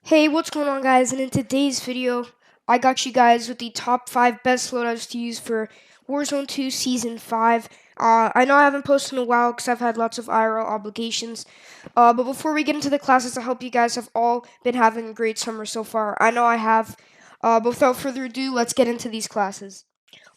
Hey, what's going on, guys? And in today's video, I got you guys with the top 5 best loadouts to use for Warzone 2 Season 5. I know I haven't posted in a while because I've had lots of IRL obligations. But before we get into the classes, I hope you guys have all been having a great summer so far. I know I have. But without further ado, let's get into these classes.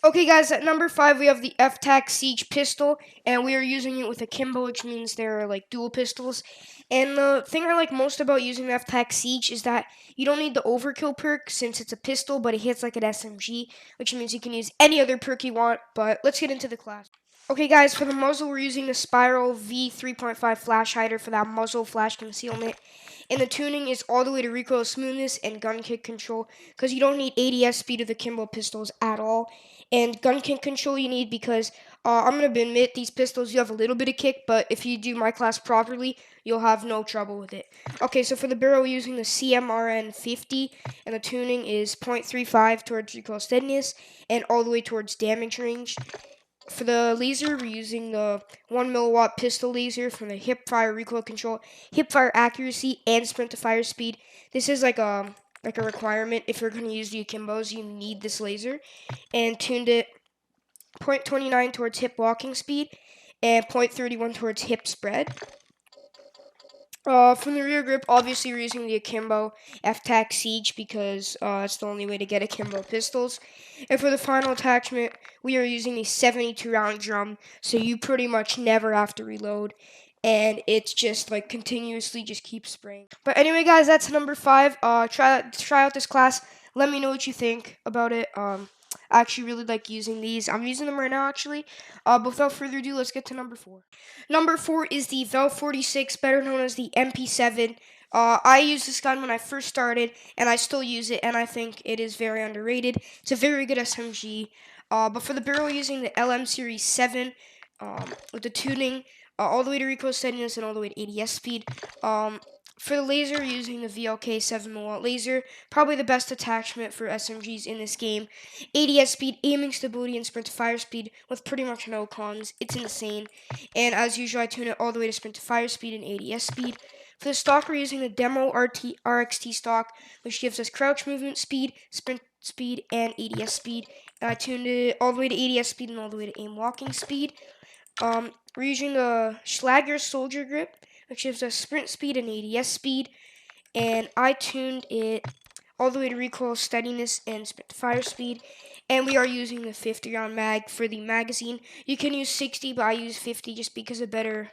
Okay, guys, at number 5, we have the F-Tac Siege pistol, and we are using it with a Kimbo, which means they're like dual pistols. And the thing I like most about using the F-Tac Siege is that you don't need the overkill perk since it's a pistol, but it hits like an SMG, which means you can use any other perk you want. But let's get into the class. Okay, guys, for the muzzle, we're using the Spiral V3.5 flash hider for that muzzle flash concealment. And the tuning is all the way to recoil smoothness and gun kick control, because you don't need ADS speed of the Kimbo pistols at all. And gun kick control you need because I'm going to admit these pistols, you have a little bit of kick, but if you do my class properly, you'll have no trouble with it. Okay, so for the barrel, we're using the CMRN 50, and the tuning is 0.35 towards recoil steadiness and all the way towards damage range. For the laser, we're using the 1 milliwatt pistol laser from the hip fire recoil control, hip fire accuracy, and sprint to fire speed. This is like a requirement. If you're going to use the akimbos, you need this laser. And tuned it 0.29 towards hip walking speed and 0.31 towards hip spread. From the rear grip, obviously we're using the Akimbo F-Tac Siege because it's the only way to get Akimbo pistols. And for the final attachment, we are using a 72-round drum, so you pretty much never have to reload. And it's just like continuously just keeps spraying. But anyway, guys, that's number 5. Try out this class. Let me know what you think about it. I actually really like using these. I'm using them right now, actually. But without further ado, let's get to number 4. Number 4 is the Vel 46, better known as the MP7. I used this gun when I first started, and I still use it, and I think it is very underrated. It's a very good SMG. But for the barrel, using the LM Series 7 with the tuning all the way to recoil steadiness and all the way to ADS speed. For the laser, using the VLK 7mm laser, probably the best attachment for SMGs in this game. ADS speed, aiming stability, and sprint to fire speed with pretty much no cons. It's insane. And as usual, I tune it all the way to sprint to fire speed and ADS speed. For the stock, we're using the Demo RXT stock, which gives us crouch movement speed, sprint speed, and ADS speed. And I tuned it all the way to ADS speed and all the way to aim walking speed. We're using the Schlager Soldier Grip, which gives us sprint speed and ADS speed, and I tuned it all the way to recoil steadiness and sprint to fire speed. And we are using the 50 round mag for the magazine. You can use 60, but I use 50 just because of better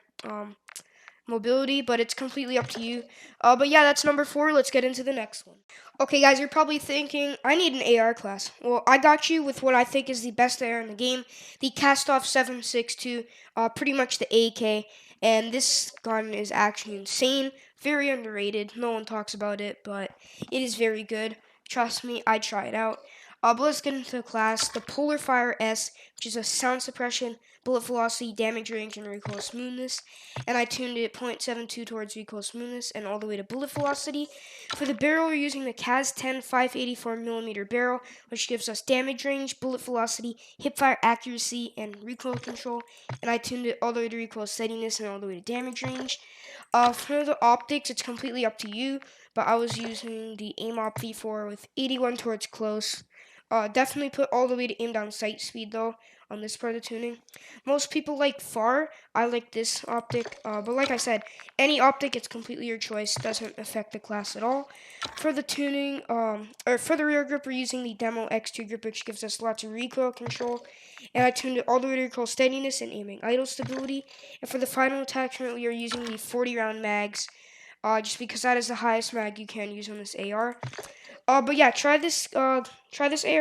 mobility, but it's completely up to you. But yeah, that's number 4. Let's get into the next one. Okay, guys, you're probably thinking, I need an AR class. Well, I got you with what I think is the best AR in the game, the Castoff 762, pretty much the AK. And this gun is actually insane, very underrated. No one talks about it, but it is very good. Trust me, I try it out. But let's get into the class. The Polar Fire S, which is a sound suppression, bullet velocity, damage range, and recoil smoothness. And I tuned it 0.72 towards recoil smoothness and all the way to bullet velocity. For the barrel, we're using the CAS 10 584mm barrel, which gives us damage range, bullet velocity, hipfire accuracy, and recoil control. And I tuned it all the way to recoil steadiness and all the way to damage range. For the optics, it's completely up to you, but I was using the AimOp V4 with 81 towards close. Definitely put all the way to aim down sight speed though on this part of the tuning. Most people like far. I like this optic, but like I said, any optic, it's completely your choice. Doesn't affect the class at all. For the tuning, or for the rear grip, we're using the Demo X2 grip, which gives us lots of recoil control. And I tuned it all the way to recoil steadiness and aiming idle stability. And for the final attachment, we are using the 40 round mags, just because that is the highest mag you can use on this AR. But yeah, try this AR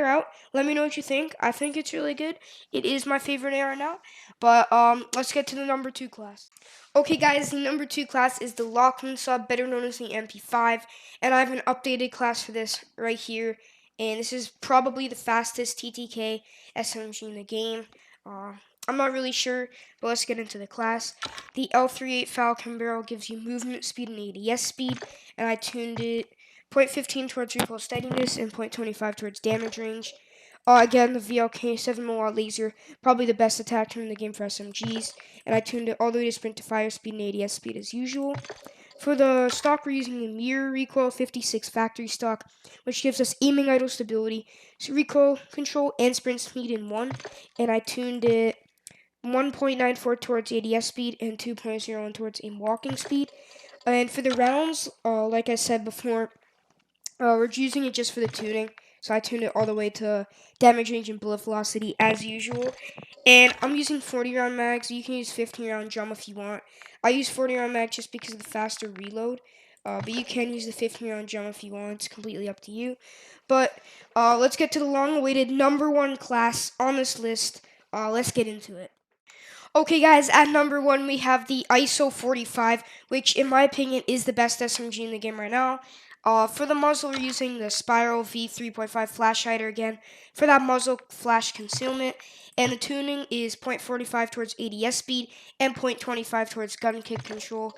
out. Let me know what you think. I think it's really good. It is my favorite AR now. But let's get to the number 2 class. Okay, guys, the number 2 class is the Lachlan sub, better known as the MP5, and I have an updated class for this right here. And this is probably the fastest TTK SMG in the game. I'm not really sure, but let's get into the class. The L38 Falcon barrel gives you movement speed and ADS speed, and I tuned it 0.15 towards recoil steadiness and 0.25 towards damage range. Again, the VLK 7mm laser, probably the best attachment in the game for SMGs, and I tuned it all the way to sprint to fire speed and ADS speed as usual. For the stock, we're using the mirror recoil 56 factory stock, which gives us aiming idle stability, recoil control, and sprint speed in one. And I tuned it 1.94 towards ADS speed and 2.01 towards aim walking speed. And for the rounds, like I said before, we're using it just for the tuning. So I tuned it all the way to damage range and bullet velocity as usual. And I'm using 40 round mags. You can use 15 round drum if you want. I use 40 round mag just because of the faster reload. But you can use the 15 round drum if you want. It's completely up to you. But let's get to the long awaited number one class on this list. Let's get into it. Okay, guys, at number one, we have the ISO 45, which, in my opinion, is the best SMG in the game right now. For the muzzle, we're using the Spiral V3.5 flash hider again for that muzzle flash concealment. And the tuning is 0.45 towards ADS speed and 0.25 towards gun kick control.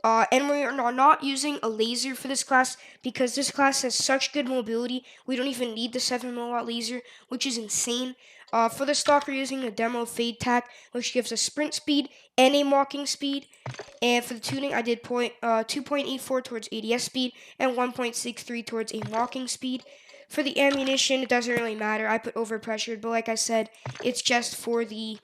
And we are not using a laser for this class because this class has such good mobility. We don't even need the 7mm laser, which is insane. For the stock, we're using a demo fade tack, which gives us sprint speed and aim walking speed. And for the tuning, I did 2.84 towards ADS speed and 1.63 towards aim walking speed. For the ammunition, it doesn't really matter. I put overpressured, but like I said, it's just for the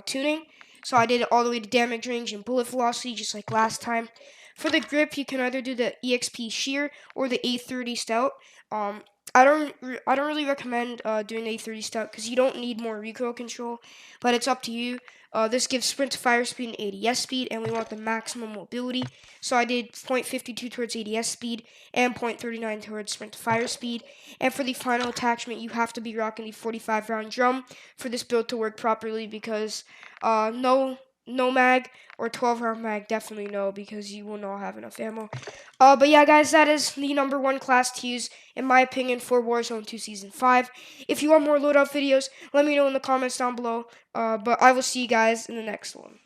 tuning. So I did it all the way to damage range and bullet velocity, just like last time. For the grip, you can either do the EXP shear or the A30 stout. I don't really recommend doing the A30 stout because you don't need more recoil control, but it's up to you. This gives sprint to fire speed and ADS speed, and we want the maximum mobility. So I did 0.52 towards ADS speed and 0.39 towards sprint to fire speed. And for the final attachment, you have to be rocking the 45 round drum for this build to work properly because no mag or 12 round mag, definitely no, because you will not have enough ammo. But yeah, guys, that is the number one class to use, in my opinion, for Warzone 2 Season 5. If you want more loadout videos, let me know in the comments down below. But I will see you guys in the next one.